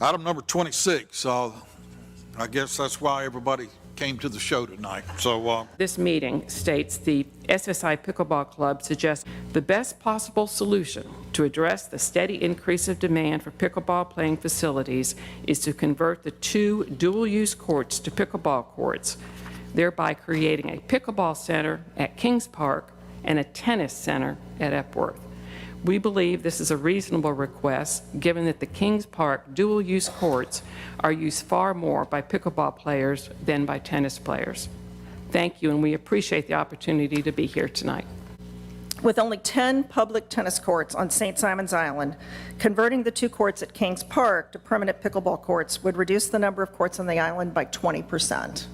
Item number 26, I guess that's why everybody came to the show tonight. So This meeting states the SSI Pickleball Club suggests the best possible solution to address the steady increase of demand for pickleball playing facilities is to convert the 2 dual-use courts to pickleball courts, thereby creating a pickleball center at Kings Park and a tennis center at Epworth. We believe this is a reasonable request, given that the Kings Park dual-use courts are used far more by pickleball players than by tennis players. Thank you, and we appreciate the opportunity to be here tonight. With only 10 public tennis courts on St. Simon's Island, converting the 2 courts at Kings Park to permanent pickleball courts would reduce the number of courts on the island by 20%.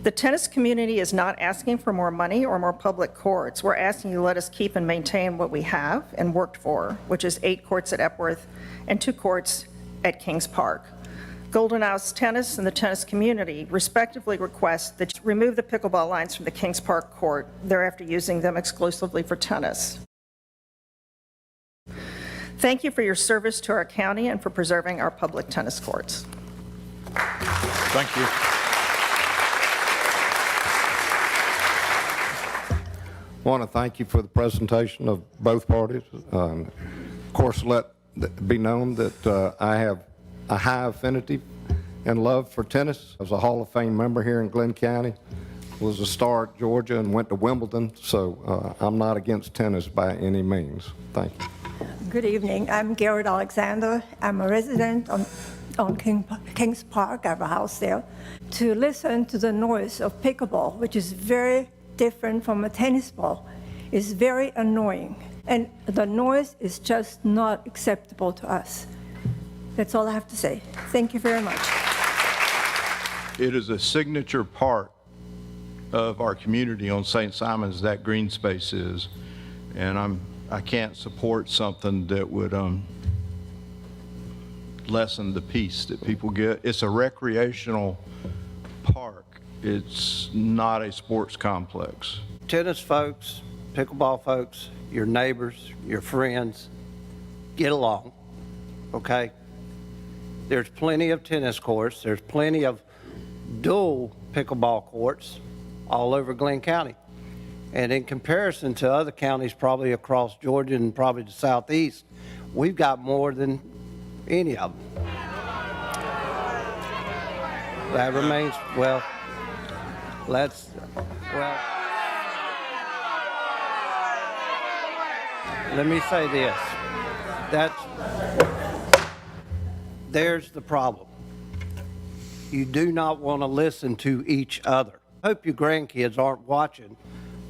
The tennis community is not asking for more money or more public courts. We're asking you to let us keep and maintain what we have and worked for, which is 8 courts at Epworth and 2 courts at Kings Park. Golden House Tennis and the tennis community respectively request that you remove the pickleball lines from the Kings Park court, thereafter using them exclusively for tennis. Thank you for your service to our county and for preserving our public tennis courts. thank you. I want to thank you for the presentation of both parties. Of course, let it be known that I have a high affinity and love for tennis. I was a Hall of Fame member here in Glynn County, was a star at Georgia, and went to Wimbledon, so I'm not against tennis by any means. Thank you. Good evening. I'm Garrett Alexander. I'm a resident on Kings Park. I have a house there. To listen to the noise of pickleball, which is very different from a tennis ball, is very annoying. And the noise is just not acceptable to us. That's all I have to say. Thank you very much. It is a signature part of our community on St. Simon's, that green space is. And I can't support something that would lessen the peace that people get. It's a recreational park. It's not a sports complex. Tennis folks, pickleball folks, your neighbors, your friends, get along, okay? There's plenty of tennis courts. There's plenty of dual pickleball courts all over Glynn County. And in comparison to other counties, probably across Georgia and probably the southeast, we've got more than any of them. That remains, well, let me say this. There's the problem. You do not want to listen to each other. I hope your grandkids aren't watching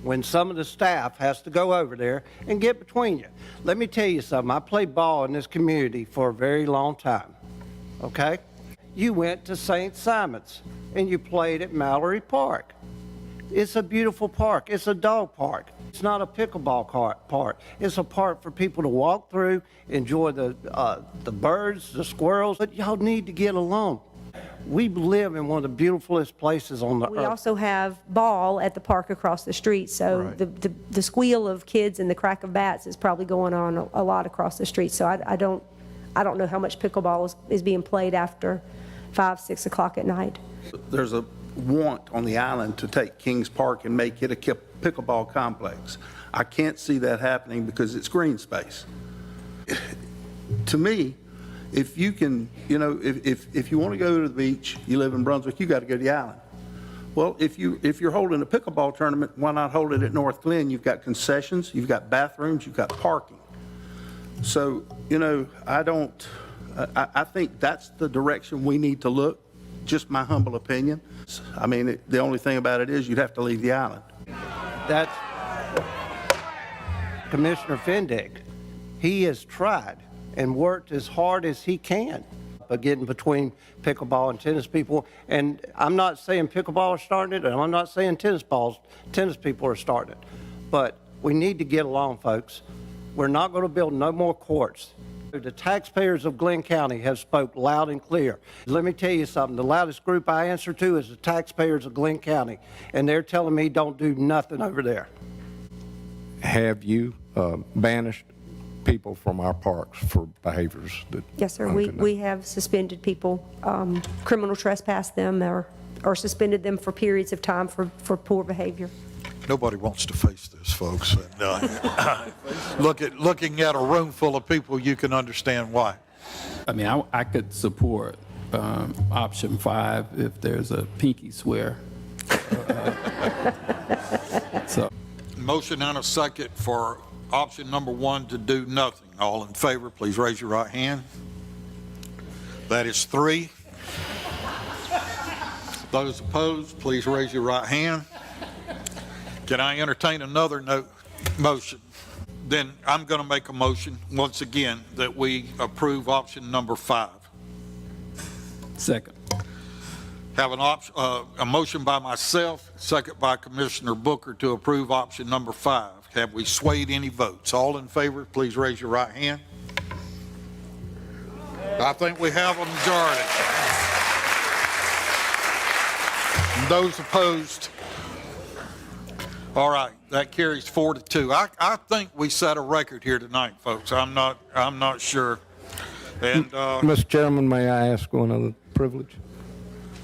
when some of the staff has to go over there and get between you. Let me tell you something. I played ball in this community for a very long time, okay? You went to St. Simon's and you played at Mallory Park. It's a beautiful park. It's a dog park. It's not a pickleball park. It's a park for people to walk through, enjoy the birds, the squirrels, but y'all need to get along. We live in one of the beautifulest places on the earth. We also have ball at the park across the street, so Right. the squeal of kids and the crack of bats is probably going on a lot across the street. So I don't know how much pickleball is being played after 5, 6 o'clock at night. There's a want on the island to take Kings Park and make it a pickleball complex. I can't see that happening because it's green space. To me, if you can, if you want to go to the beach, you live in Brunswick, you got to go to the island. Well, if you're holding a pickleball tournament, why not hold it at North Glen? You've got concessions, you've got bathrooms, you've got parking. So, I think that's the direction we need to look, just my humble opinion. I mean, the only thing about it is you'd have to leave the island. That's Commissioner Fendick. He has tried and worked as hard as he can but getting between pickleball and tennis people. And I'm not saying pickleball is starting it, and I'm not saying tennis people are starting it. But we need to get along, folks. We're not going to build no more courts. The taxpayers of Glynn County have spoke loud and clear. Let me tell you something. The loudest group I answer to is the taxpayers of Glynn County, and they're telling me don't do nothing over there. Have you banished people from our parks for behaviors that. Yes, sir. unconnected. We have suspended people, criminal trespass them or suspended them for periods of time for poor behavior. Nobody wants to face this, folks. And, looking at a room full of people, you can understand why. I mean, I could support option 5 if there's a pinky swear. So. Motion and a second for option number 1 to do nothing. All in favor, please raise your right hand. That is 3. Those opposed, please raise your right hand. Can I entertain another motion? Then I'm going to make a motion once again that we approve option number 5. Second. Have a motion by myself, second by Commissioner Booker to approve option number 5. Have we swayed any votes? All in favor, please raise your right hand. I think we have a majority. And those opposed? All right, that carries 4-2. I think we set a record here tonight, folks. I'm not sure. And Mr. Chairman, may I ask one other privilege?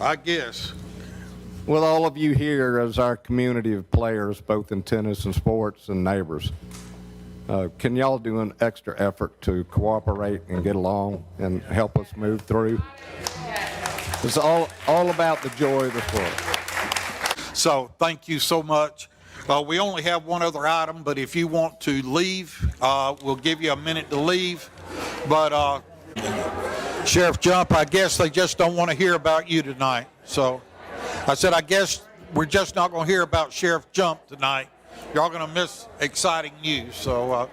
I guess. With all of you here as our community of players, both in tennis and sports and neighbors, can y'all do an extra effort to cooperate and get along and help us move through? It's all about the joy of the sport. So thank you so much. We only have one other item, but if you want to leave, we'll give you a minute to leave. But Sheriff Jump, I guess they just don't want to hear about you tonight. So I said, I guess we're just not going to hear about Sheriff Jump tonight. Y'all going to miss exciting news. So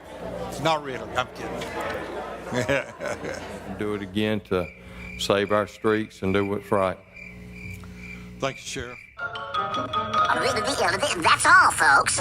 not really. I'm kidding. Do it again to save our streets and do what's right. Thank you, Sheriff. That's all, folks.